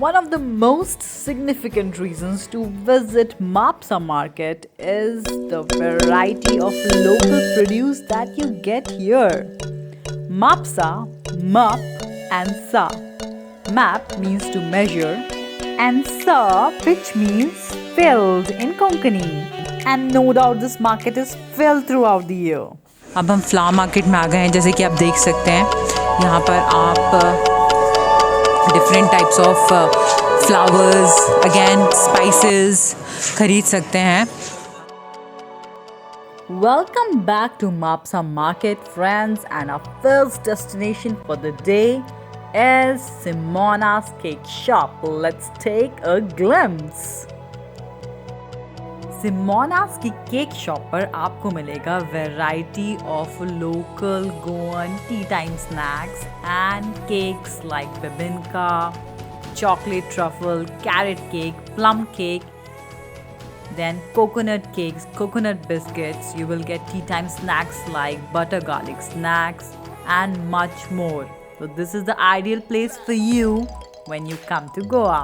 One of the most significant reasons to visit Mapsa market is the variety of local produce that you get here. Mapsa, Map and Sa. Map means to measure and Sa which means filled in Konkani. And no doubt this market is filled throughout the year. अब हम flower market में आ गए हैं, जैसे कि आप देख सकते हैं यहाँ पर आप different types of flowers again spices खरीद सकते हैं. Welcome back to Mapsa Market, friends, and our first destination for the day is Simona's Cake Shop. Let's take a glimpse. Simona's की केक शॉप पर आपको मिलेगा variety of local Goan T time snacks and cakes like bebinca, chocolate truffle, carrot cake, plum cake, then coconut cakes, coconut biscuits. You will get tea time snacks like butter garlic snacks and much more. So this is the ideal place for you when you come to Goa.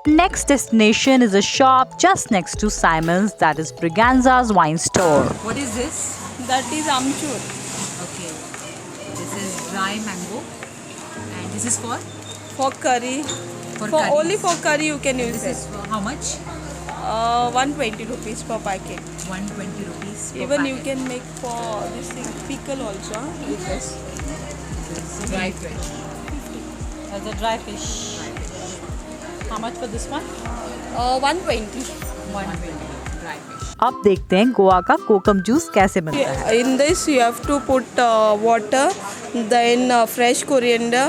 Next destination is a shop just next to Simon's, that is Braganza's wine store. What is this? That is amchur. Okay, this is dry mango and this is for curry. For For curries. only for curry you can use This it. is for how much? 120 rupees per packet. 120 rupees per Even you packet. can make for this thing pickle also with this. Dry fish. That's a dry fish. How much for this one? 120. 120 dry fish. अब देखते हैं गोवा का कोकम juice कैसे बनता है. In this you have to put water, then fresh coriander,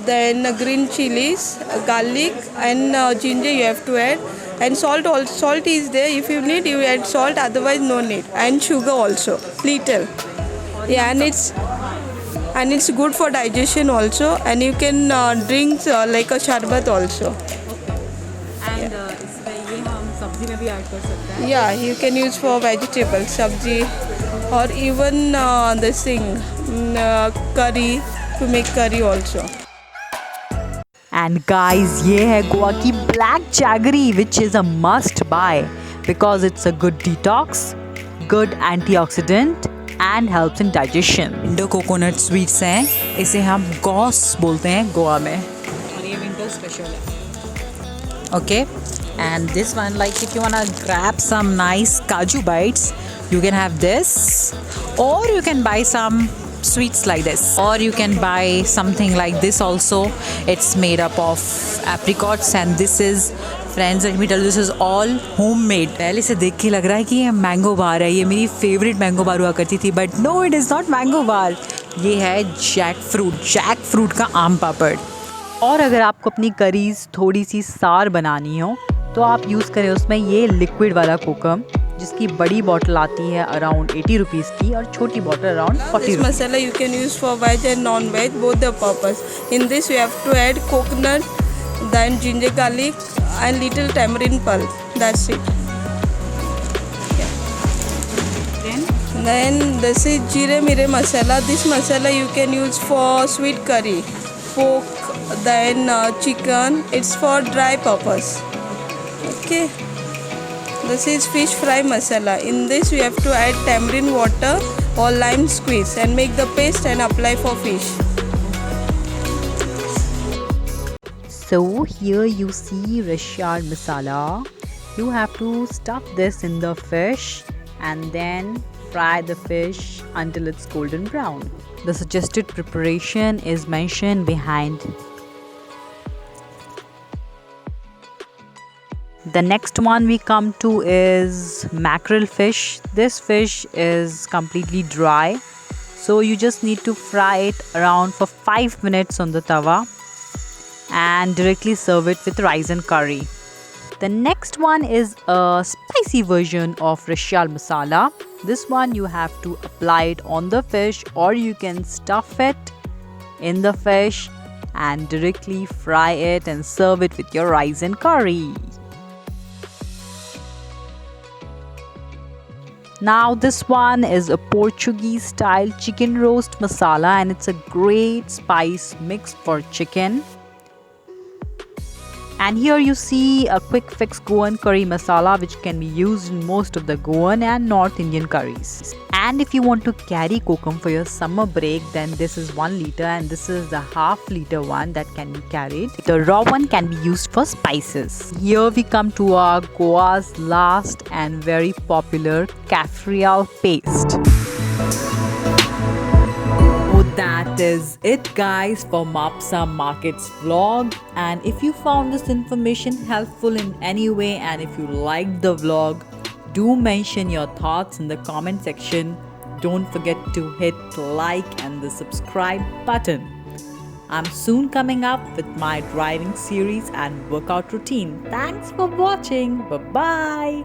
then green chilies, garlic and ginger you have to add, and salt. Salt is there. If you need, you add salt. Otherwise, no need. And sugar also, little. Yeah, and it's good for digestion also. And you can drink like a sharbat also. And इसमें ये हम सब्जी में भी add कर सकते हैं. Yeah, you can use for vegetables, sabji, or even this thing, curry, to make curry also. And guys, ये है गोवा की black jaggery, which is a must buy because it's a good detox, good antioxidant and helps in digestion. Indo coconut sweets हैं, इसे हम Gauss बोलते हैं गोवा में और ये विंटर स्पेशल है. Okay, and this one, like if you wanna grab some nice kaju bites, you can have this, or you can buy some sweets like this, or you can buy something like this also. It's made up of apricots and this is, friends, let me tell you, this is all homemade. पहले से देख के लग रहा है कि ये mango बार है, ये मेरी फेवरेट मैंगो बार हुआ करती थी, but no, it is not mango bar. ये है जैक फ्रूट का आम पापड़. और अगर आपको अपनी करीज थोड़ी सी सार बनानी हो तो आप यूज़ करें उसमें ये लिक्विड वाला कोकम, जिसकी बड़ी बॉटल आती है अराउंड 80 रुपीज़ की और छोटी bottle around 40 This rupees. masala you can use for veg and non-veg, both the purpose. In this you have to add coconut, then ginger garlic and little tamarind pulp. That's it. Then this is jeera mire masala. This masala you can use for sweet curry, pork, then chicken. It's for dry purpose. Okay. This is fish fry masala. In this we have to add tamarind water or lime squeeze and make the paste and apply for fish. So here you see Rashad masala. You have to stuff this in the fish and then fry the fish until it's golden brown. The suggested preparation is mentioned behind. The next one we come to is mackerel fish. This fish is completely dry, so you just need to fry it around for 5 minutes on the tawa and directly serve it with rice and curry. The next one is a spicy version of Rashal masala. This one you have to apply it on the fish, or you can stuff it in the fish and directly fry it and serve it with your rice and curry. Now this one is a Portuguese style chicken roast masala, and it's a great spice mix for chicken. And here you see a quick fix Goan curry masala which can be used in most of the Goan and North Indian curries. And if you want to carry kokum for your summer break, then this is 1 liter and this is the half liter one that can be carried. The raw one can be used for spices. Here we come to our Goa's last and very popular kaffrial paste. That is it guys for Mapsa Markets vlog, and if you found this information helpful in any way and if you liked the vlog, do mention your thoughts in the comment section. Don't forget to hit like and the subscribe button. I'm soon coming up with my driving series and workout routine. Thanks for watching. Bye bye.